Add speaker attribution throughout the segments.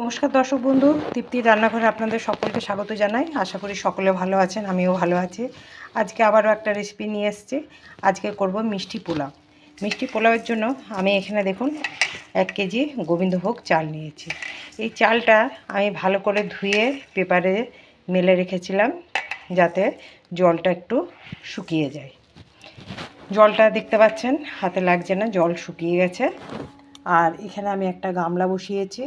Speaker 1: নমস্কার দর্শক বন্ধু, তৃপ্তির রান্নাঘরে আপনাদের সকলকে স্বাগত জানাই। আশা করি সকলে ভালো আছেন, আমিও ভালো আছি। আজকে আবারও একটা রেসিপি নিয়ে এসেছি। আজকে করব মিষ্টি পোলাও। মিষ্টি পোলাওয়ের জন্য আমি এখানে দেখুন 1 কেজি গোবিন্দভোগ চাল নিয়েছি। এই চালটা আমি ভালো করে ধুয়ে পেপারে মেলে রেখেছিলাম যাতে জলটা একটু শুকিয়ে যায়। জলটা দেখতে পাচ্ছেন, হাতে লাগছে না, জল শুকিয়ে গেছে। আর এখানে আমি একটা গামলা বসিয়েছি।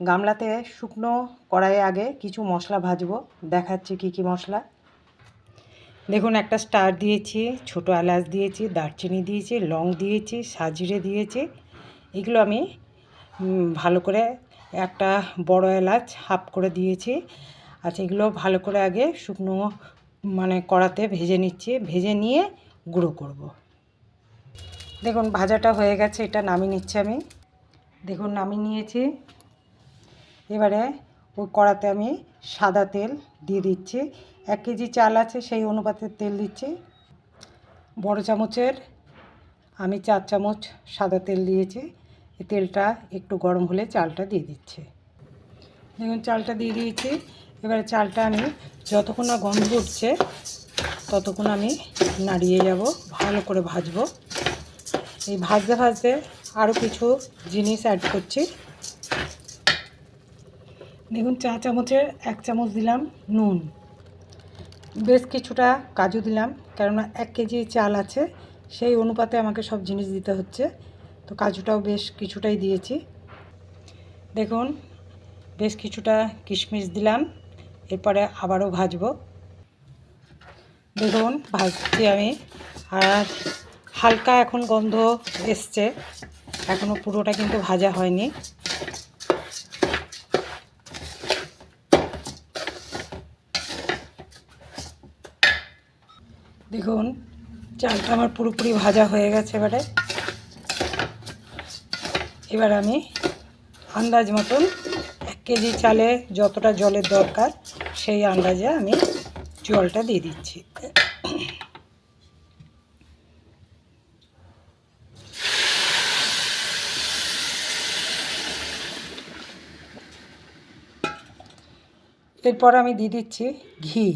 Speaker 1: গামলাতে শুকনো কড়াইয়ে আগে কিছু মশলা ভাজবো, দেখাচ্ছি কি কি মশলা। দেখুন, একটা স্টার দিয়েছি, ছোটো এলাচ দিয়েছি, দারচিনি দিয়েছি, লং দিয়েছি, সাজিরে দিয়েছি। এগুলো আমি ভালো করে, একটা বড় এলাচ হাফ করে দিয়েছি। আচ্ছা, এগুলো ভালো করে আগে শুকনো কড়াতে ভেজে নিচ্ছি, ভেজে নিয়ে গুঁড়ো করব। দেখুন ভাজাটা হয়ে গেছে, এটা নামিয়ে নিচ্ছি আমি। দেখুন নামিয়ে নিয়েছি। এবারে ওই কড়াতে আমি সাদা তেল দিয়ে দিচ্ছি। 1 কেজি চাল আছে, সেই অনুপাতে তেল দিচ্ছি। বড় চামচের আমি 4 চামচ সাদা তেল দিয়েছি। এই তেলটা একটু গরম হলে চালটা দিয়ে দিচ্ছি। দেখুন চালটা দিয়ে দিয়েছি। এবারে চালটা আমি যতক্ষণ না গন্ধ উঠছে ততক্ষণ আমি নাড়িয়ে যাব, ভালো করে ভাজবো। এই ভাজতে ভাজতে আরও কিছু জিনিস অ্যাড করছি। দেখুন, চা চামচের 1 চামচ দিলাম নুন, বেশ কিছুটা কাজু দিলাম, কেননা 1 কেজি চাল আছে, সেই অনুপাতে আমাকে সব জিনিস দিতে হচ্ছে। তো কাজুটাও বেশ কিছুটাই দিয়েছি। দেখুন বেশ কিছুটা কিশমিশ দিলাম। এরপরে আবারও ভাজবো। দেখুন ভাজছি আমি, আর হালকা এখন গন্ধ এসছে, এখনও পুরোটা কিন্তু ভাজা হয়নি। দেখুন চালটা আমার পুরোপুরি ভাজা হয়ে গেছে। এবার আমি আন্দাজ মতন 1 কেজি চালে যতটা জলের দরকার সেই আন্দাজে আমি জলটা দিয়ে দিচ্ছি। এরপর আমি দিয়ে দিচ্ছি ঘি।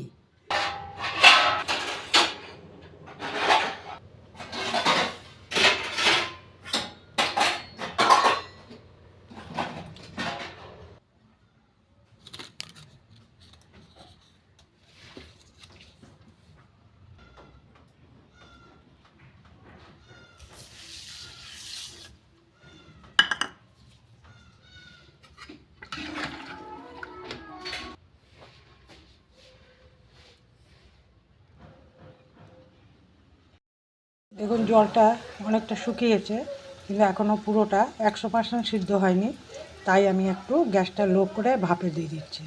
Speaker 1: দেখুন জলটা অনেকটা শুকিয়েছে, কিন্তু এখনও পুরোটা 100% সিদ্ধ হয়নি, তাই আমি একটু গ্যাসটা লো করে ভাপে দিয়ে দিচ্ছি।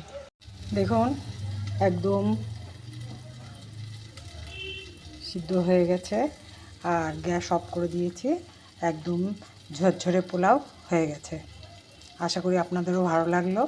Speaker 1: দেখুন একদম সিদ্ধ হয়ে গেছে, আর গ্যাস অফ করে দিয়েছি। একদম ঝরঝরে পোলাও হয়ে গেছে। আশা করি আপনাদেরও ভালো লাগলো।